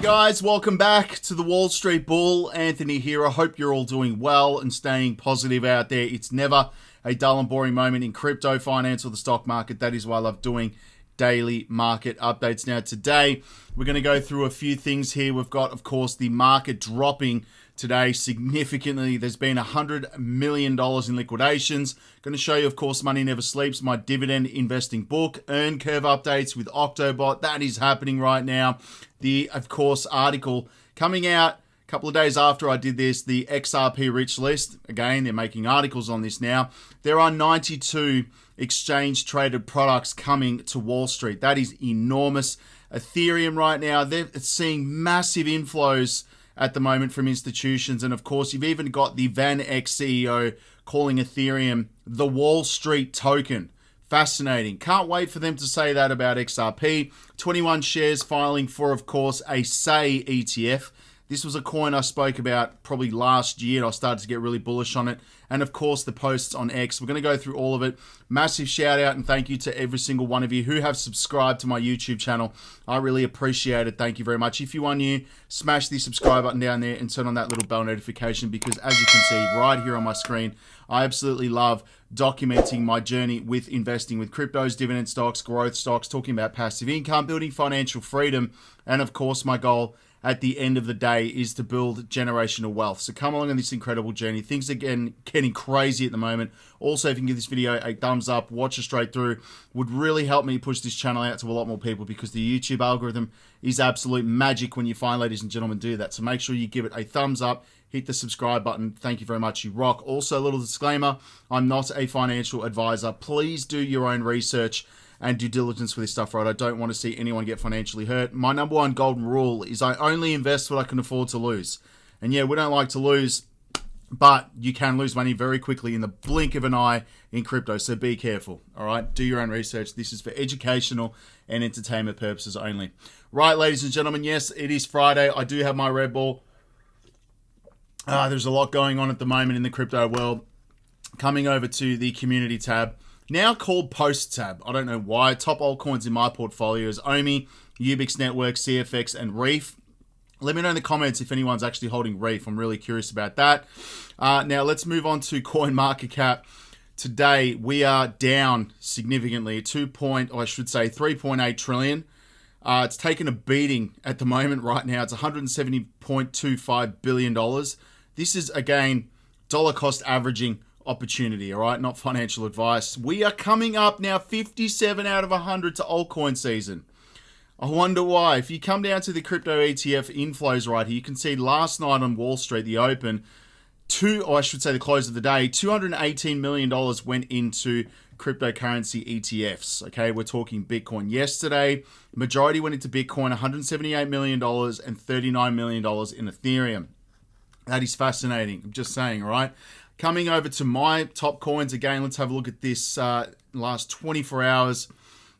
Guys, welcome back to the Wall Street Bull. Anthony here. I hope you're all doing well and staying positive out there. It's never a dull and boring moment in crypto, finance, or the stock market. That is why I love doing daily market updates. Now today, we're going to go through a few things here. We've got, of course, the market dropping today significantly. There's been $100 million in liquidations. Going to show you, of course, Money Never Sleeps, my dividend investing book, earn curve updates with OctoBot. That is happening right now. The, of course, article coming out a couple of days after I did this, the XRP rich list. Again, they're making articles on this now. There are 92 exchange traded products coming to Wall Street. That is enormous. Ethereum right now, they're seeing massive inflows at the moment from institutions. And of course, you've even got the Van Eck CEO calling Ethereum the Wall Street token. Fascinating. Can't wait for them to say that about XRP. 21 shares filing for, of course, a SAY ETF. This was a coin I spoke about probably last year, and I started to get really bullish on it. And of course, the posts on X. We're going to go through all of it. Massive shout out and thank you to every single one of you who have subscribed to my YouTube channel. I really appreciate it. Thank you very much. If you are new, smash the subscribe button down there and turn on that little bell notification, because as you can see right here on my screen, I absolutely love documenting my journey with investing with cryptos, dividend stocks, growth stocks, talking about passive income, building financial freedom, and of course, my goal at the end of the day is to build generational wealth. So come along on this incredible journey. Things are getting crazy at the moment. Also, if you can give this video a thumbs up, watch it straight through, would really help me push this channel out to a lot more people, because the YouTube algorithm is absolute magic when you find, ladies and gentlemen, do that. So make sure you give it a thumbs up, hit the subscribe button. Thank you very much. You rock. Also, a little disclaimer, I'm not a financial advisor. Please do your own research and due diligence for this stuff, right? I don't want to see anyone get financially hurt. My number one golden rule is I only invest what I can afford to lose. And yeah, we don't like to lose, but you can lose money very quickly in the blink of an eye in crypto. So be careful, all right? Do your own research. This is for educational and entertainment purposes only. Right, ladies and gentlemen, yes, it is Friday. I do have my Red Bull. There's a lot going on at the moment in the crypto world. Coming over to the community tab, now called Post tab. I don't know why. Top altcoins in my portfolio is OMI, Ubix Network, CFX, and Reef. Let me know in the comments if anyone's actually holding Reef. I'm really curious about that. Now let's move on to CoinMarketCap. Today we are down significantly, 3.8 trillion. It's taken a beating at the moment right now. It's $170.25 billion. This is, again, dollar cost averaging opportunity, all right? Not financial advice. We are coming up now 57 out of 100 to altcoin season. I wonder why. If you come down to the crypto ETF inflows right here, you can see last night on Wall Street, the open, the close of the day, $218 million went into cryptocurrency ETFs. Okay, we're talking Bitcoin. Yesterday, majority went into Bitcoin, $178 million and $39 million in Ethereum. That is fascinating. I'm just saying, all right? Coming over to my top coins again, let's have a look at this last 24 hours.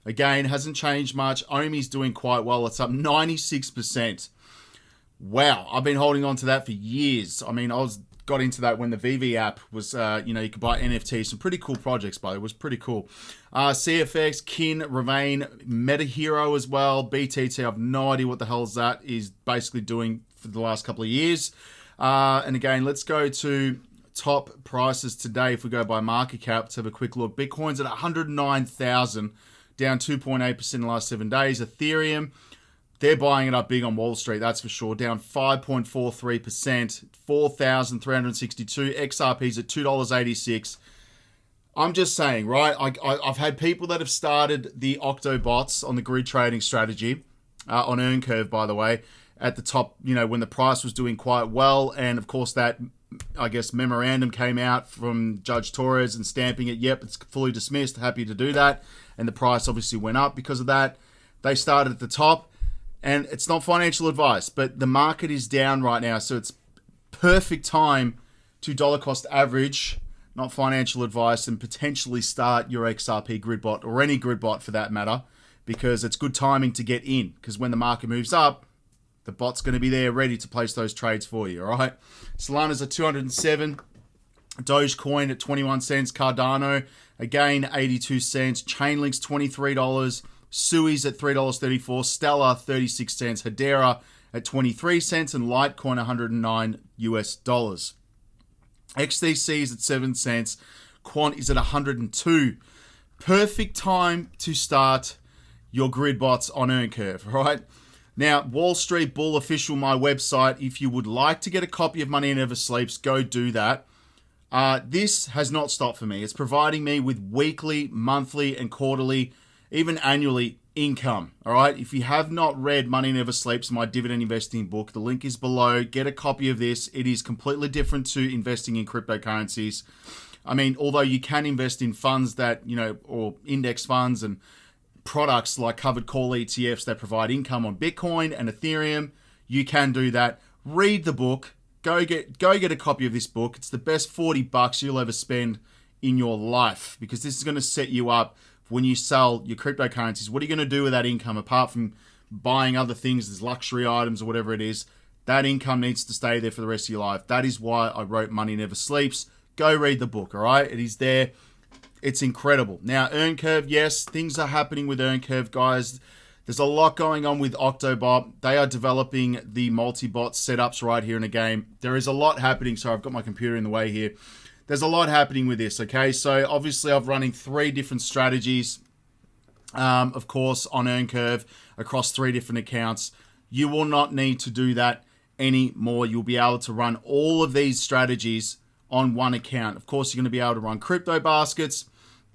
Again, hasn't changed much. OMI's doing quite well. It's up 96%. Wow, I've been holding on to that for years. I mean, got into that when the VV app was, you could buy NFTs. Some pretty cool projects, by the way. It was pretty cool. CFX, Kin, Remain, MetaHero as well. BTT, I have no idea what the hell that is basically doing for the last couple of years. And again, let's go to top prices today. If we go by market cap, let's have a quick look. Bitcoin's at 109,000, down 2.8% in the last 7 days. Ethereum, they're buying it up big on Wall Street, that's for sure. Down 5.43%, 4,362. XRP's at $2.86. I'm just saying, right? I've had people that have started the OctoBots on the grid trading strategy, on earn curve, by the way, at the top, when the price was doing quite well. And of course, that, I guess, memorandum came out from Judge Torres and stamping it. Yep, it's fully dismissed. Happy to do that. And the price obviously went up because of that. They started at the top. And it's not financial advice, but the market is down right now. So it's perfect time to dollar cost average, not financial advice, and potentially start your XRP grid bot, or any grid bot for that matter, because it's good timing to get in. Because when the market moves up, the bot's going to be there ready to place those trades for you, all right? Solana's at 207. Dogecoin at 21 cents. Cardano, again, 82 cents. Chainlink's $23. Sui's at $3.34. Stellar, 36 cents. Hedera at 23 cents and Litecoin 109 US dollars. XDC is at 7 cents. Quant is at 102. Perfect time to start your grid bots on EarnCurve, right? Now, Wall Street Bull Official, my website. If you would like to get a copy of Money Never Sleeps, go do that. This has not stopped for me. It's providing me with weekly, monthly, and quarterly, even annually income. All right. If you have not read Money Never Sleeps, my dividend investing book, the link is below. Get a copy of this. It is completely different to investing in cryptocurrencies. I mean, although you can invest in funds that, or index funds and products like covered call ETFs that provide income on Bitcoin and Ethereum, you can do that. Read the book. Go get a copy of this book. It's the best $40 you'll ever spend in your life, because this is going to set you up for when you sell your cryptocurrencies. What are you going to do with that income apart from buying other things, as luxury items or whatever it is? That income needs to stay there for the rest of your life. That is why I wrote Money Never Sleeps. Go read the book, all right? It is there. It's incredible. Now, EarnCurve, yes, things are happening with EarnCurve, guys. There's a lot going on with OctoBot. They are developing the multi-bot setups right here in the game. There is a lot happening. Sorry, I've got my computer in the way here. There's a lot happening with this, okay? So, obviously, I'm running 3 different strategies, of course, on EarnCurve across 3 different accounts. You will not need to do that anymore. You'll be able to run all of these strategies on one account. Of course, you're going to be able to run crypto baskets.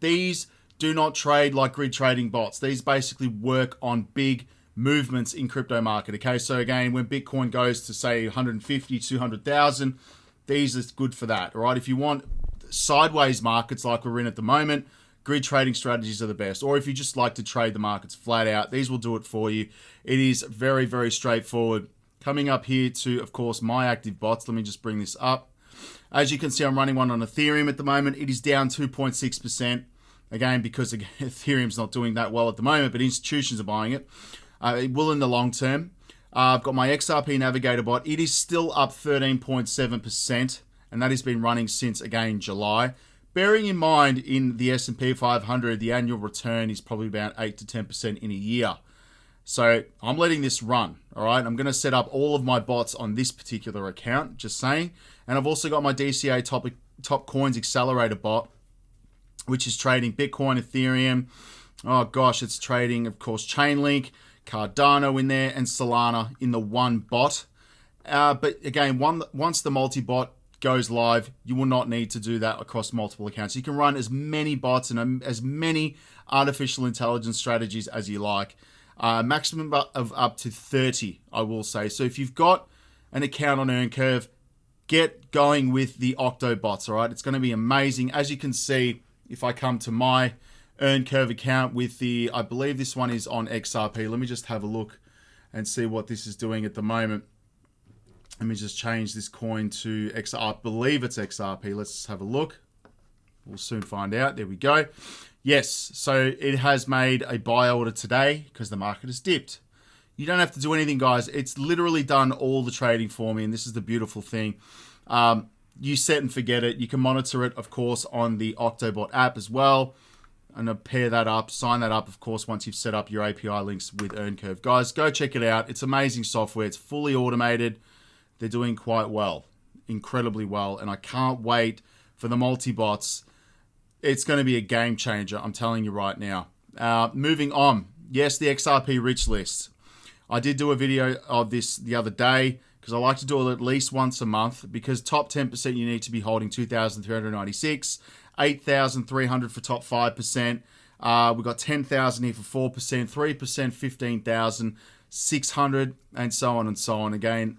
These do not trade like grid trading bots. These basically work on big movements in crypto market. Okay, so again, when Bitcoin goes to say 150, 200,000, these are good for that. All right, if you want sideways markets like we're in at the moment, grid trading strategies are the best. Or if you just like to trade the markets flat out, these will do it for you. It is very, very straightforward. Coming up here to, of course, my active bots. Let me just bring this up. As you can see, I'm running one on Ethereum at the moment. It is down 2.6%. Again, because Ethereum's not doing that well at the moment, but institutions are buying it. It will in the long term. I've got my XRP Navigator bot. It is still up 13.7%, and that has been running since, again, July. Bearing in mind, in the S&P 500, the annual return is probably about 8 to 10% in a year. So I'm letting this run, all right? I'm going to set up all of my bots on this particular account, just saying. And I've also got my DCA Top Coins Accelerator bot, which is trading Bitcoin, Ethereum. Oh gosh, it's trading, of course, Chainlink, Cardano in there, and Solana in the one bot. But again, once the multi-bot goes live, you will not need to do that across multiple accounts. You can run as many bots and as many artificial intelligence strategies as you like. Maximum of up to 30, I will say. So if you've got an account on EarnCurve, get going with the OctoBots, all right? It's going to be amazing. As you can see, if I come to my EarnCurve account with the, I believe this one is on XRP. Let me just have a look and see what this is doing at the moment. Let me just change this coin to XRP. I believe it's XRP. Let's have a look. We'll soon find out. There we go. Yes, so it has made a buy order today because the market has dipped. You don't have to do anything, guys. It's literally done all the trading for me, and this is the beautiful thing. You set and forget it. You can monitor it, of course, on the OctoBot app as well. And pair that up, sign that up, of course, once you've set up your API links with EarnCurve. Guys, go check it out. It's amazing software. It's fully automated. They're doing quite well, incredibly well. And I can't wait for the multi-bots. It's going to be a game changer, I'm telling you right now. Moving on. Yes, the XRP rich list. I did do a video of this the other day because I like to do it at least once a month, because top 10% you need to be holding 2,396, 8,300 for top 5%. We've got 10,000 here for 4%, 3%, 15,600, and so on and so on. Again,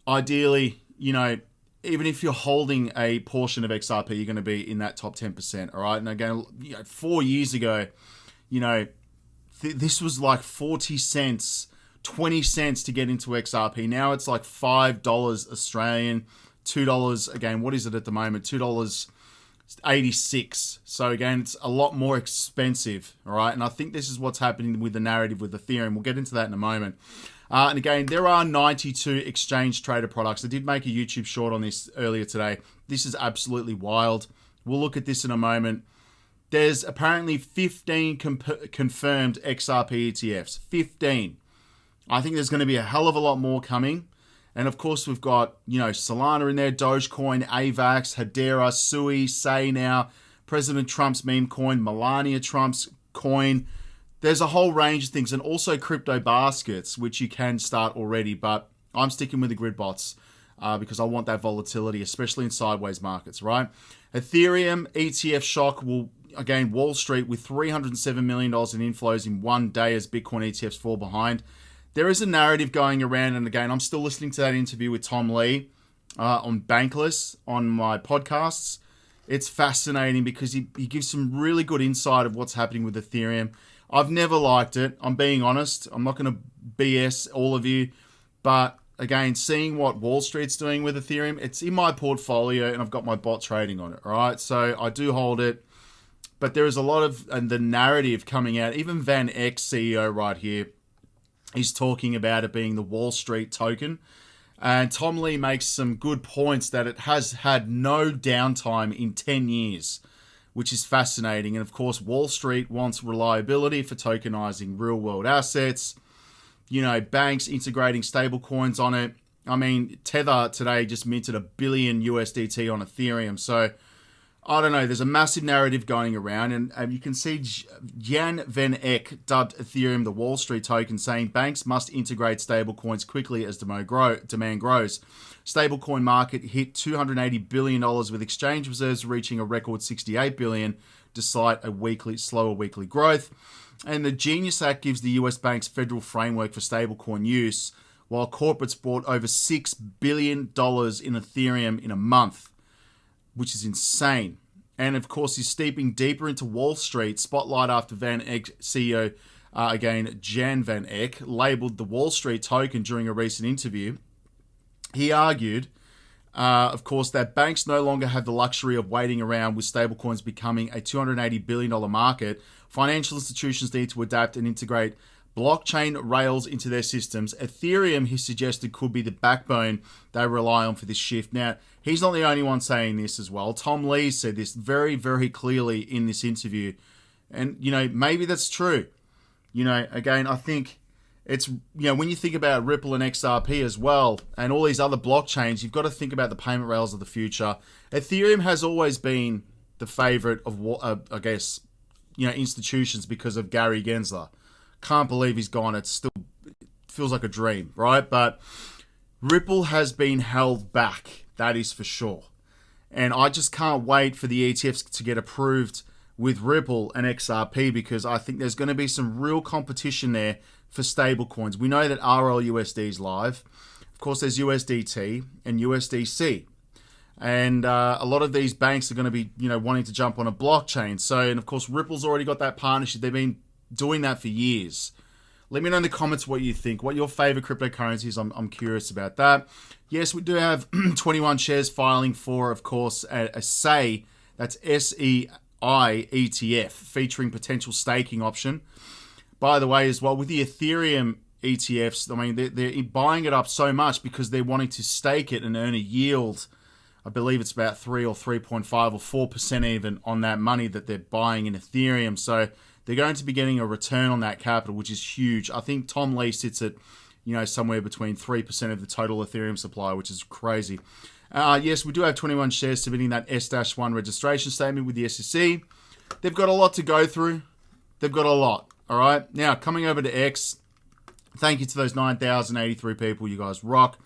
ideally, even if you're holding a portion of XRP, you're going to be in that top 10%, all right? And again, 4 years ago, this was like 40 cents, 20 cents to get into XRP. Now it's like $5 Australian, $2. Again, what is it at the moment? $2.86. So again, it's a lot more expensive, all right? And I think this is what's happening with the narrative with Ethereum. We'll get into that in a moment. And again, there are 92 exchange traded products. I did make a YouTube short on this earlier today. This is absolutely wild. We'll look at this in a moment. There's apparently 15 confirmed XRP ETFs. 15. I think there's going to be a hell of a lot more coming. And of course, we've got, Solana in there, Dogecoin, AVAX, Hedera, Sui, Say now, President Trump's meme coin, Melania Trump's coin. There's a whole range of things, and also crypto baskets, which you can start already. But I'm sticking with the grid bots because I want that volatility, especially in sideways markets, right? Ethereum ETF shock will, again, Wall Street with $307 million in inflows in one day as Bitcoin ETFs fall behind. There is a narrative going around, and again, I'm still listening to that interview with Tom Lee on Bankless on my podcasts. It's fascinating because he gives some really good insight of what's happening with Ethereum. I've never liked it. I'm being honest. I'm not going to BS all of you. But again, seeing what Wall Street's doing with Ethereum, it's in my portfolio and I've got my bot trading on it, all right? So I do hold it. But there is a lot of the narrative coming out. Even Van Eck, CEO right here, he's talking about it being the Wall Street token. And Tom Lee makes some good points that it has had no downtime in 10 years, which is fascinating. And of course, Wall Street wants reliability for tokenizing real world assets. Banks integrating stable coins on it. I mean, Tether today just minted $1 billion USDT on Ethereum. So I don't know. There's a massive narrative going around, and you can see Jan Van Eck dubbed Ethereum the Wall Street token, saying banks must integrate stablecoins quickly as demand grows. Stablecoin market hit $280 billion with exchange reserves reaching a record $68 billion, despite a slower weekly growth. And the Genius Act gives the US banks federal framework for stablecoin use, while corporates bought over $6 billion in Ethereum in a month, which is insane. And of course, he's steeping deeper into Wall Street. Spotlight after Van Eck CEO, Jan Van Eck, labeled the Wall Street token during a recent interview. He argued, of course, that banks no longer have the luxury of waiting around with stablecoins becoming a $280 billion market. Financial institutions need to adapt and integrate blockchain rails into their systems. Ethereum, he suggested, could be the backbone they rely on for this shift. Now, he's not the only one saying this as well. Tom Lee said this very, very clearly in this interview. And, maybe that's true. Again, I think it's, when you think about Ripple and XRP as well, and all these other blockchains, you've got to think about the payment rails of the future. Ethereum has always been the favorite of, institutions because of Gary Gensler. Can't believe he's gone. It still feels like a dream, right? But Ripple has been held back, that is for sure. And I just can't wait for the ETFs to get approved with Ripple and XRP, because I think there's going to be some real competition there for stable coins. We know that RLUSD is live. Of course, there's USDT and USDC. And a lot of these banks are going to be, wanting to jump on a blockchain. So, and of course, Ripple's already got that partnership. They've been doing that for years. Let me know in the comments what you think, what your favorite cryptocurrencies. I'm curious about that. Yes, we do have 21 shares filing for, of course, a SEI, that's SEI ETF, featuring potential staking option. By the way, as well, with the Ethereum ETFs, I mean, they're buying it up so much because they're wanting to stake it and earn a yield. I believe it's about 3 or 3.5 or 4% even on that money that they're buying in Ethereum. So they're going to be getting a return on that capital, which is huge. I think Tom Lee sits at, somewhere between 3% of the total Ethereum supply, which is crazy. Yes, we do have 21 shares submitting that S-1 registration statement with the SEC. They've got a lot to go through. They've got a lot, all right? Now, coming over to X, thank you to those 9,083 people. You guys rock.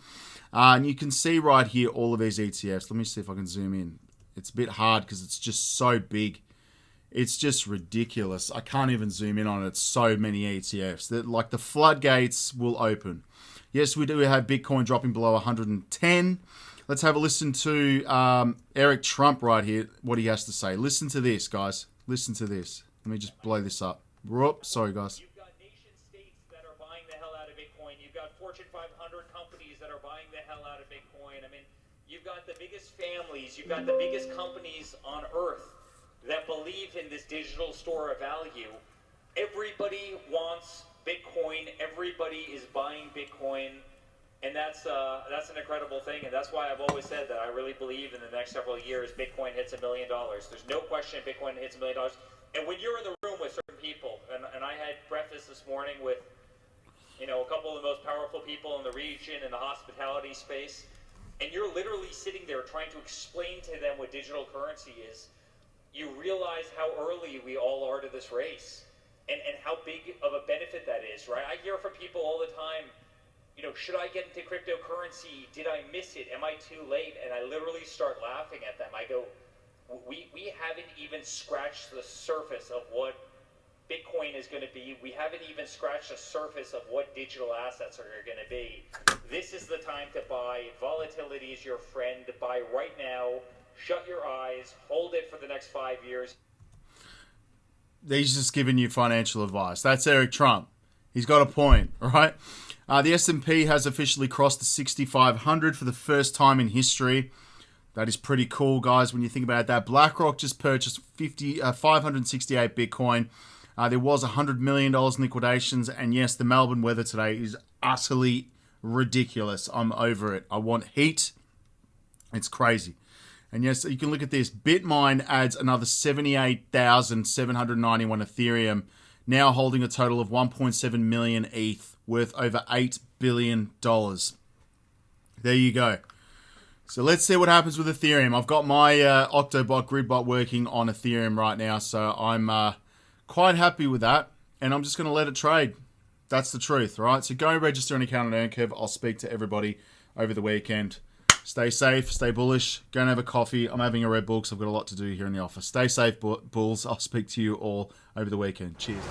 And you can see right here all of these ETFs. Let me see if I can zoom in. It's a bit hard because it's just so big. It's just ridiculous. I can't even zoom in on it. It's so many ETFs. Like the floodgates will open. Yes, we do have Bitcoin dropping below 110. Let's have a listen to Eric Trump right here, what he has to say. Listen to this, guys. Listen to this. Let me just blow this up. Whoops, sorry, guys. You've got nation states that are buying the hell out of Bitcoin. You've got Fortune 500 companies that are buying the hell out of Bitcoin. I mean, you've got the biggest families. You've got the biggest companies on earth that believe in this digital store of value. Everybody wants Bitcoin. Everybody is buying Bitcoin. And that's an incredible thing. And that's why I've always said that I really believe in the next several years, Bitcoin hits $1 million. There's no question Bitcoin hits $1 million. And when you're in the room with certain people, and I had breakfast this morning with a couple of the most powerful people in the region in the hospitality space, and you're literally sitting there trying to explain to them what digital currency is. You realize how early we all are to this race, and how big of a benefit that is, right? I hear from people all the time, should I get into cryptocurrency? Did I miss it? Am I too late? And I literally start laughing at them. I go, we haven't even scratched the surface of what Bitcoin is going to be. We haven't even scratched the surface of what digital assets are going to be. This is the time to buy. Volatility is your friend. Buy right now. Shut your eyes. Hold it for the next 5 years. He's just giving you financial advice. That's Eric Trump. He's got a point, right? The S&P has officially crossed the 6,500 for the first time in history. That is pretty cool, guys, when you think about that. BlackRock just purchased 568 Bitcoin. There was $100 million in liquidations. And yes, the Melbourne weather today is utterly ridiculous. I'm over it. I want heat. It's crazy. And yes, you can look at this. Bitmine adds another 78,791 Ethereum, now holding a total of 1.7 million ETH, worth over $8 billion. There you go. So let's see what happens with Ethereum. I've got my OctoBot, GridBot working on Ethereum right now, so I'm quite happy with that, and I'm just going to let it trade. That's the truth, right? So go register an account on EarnCurve. I'll speak to everybody over the weekend. Stay safe, stay bullish. Go and have a coffee. I'm having a Red Bull because I've got a lot to do here in the office. Stay safe, bulls. I'll speak to you all over the weekend. Cheers.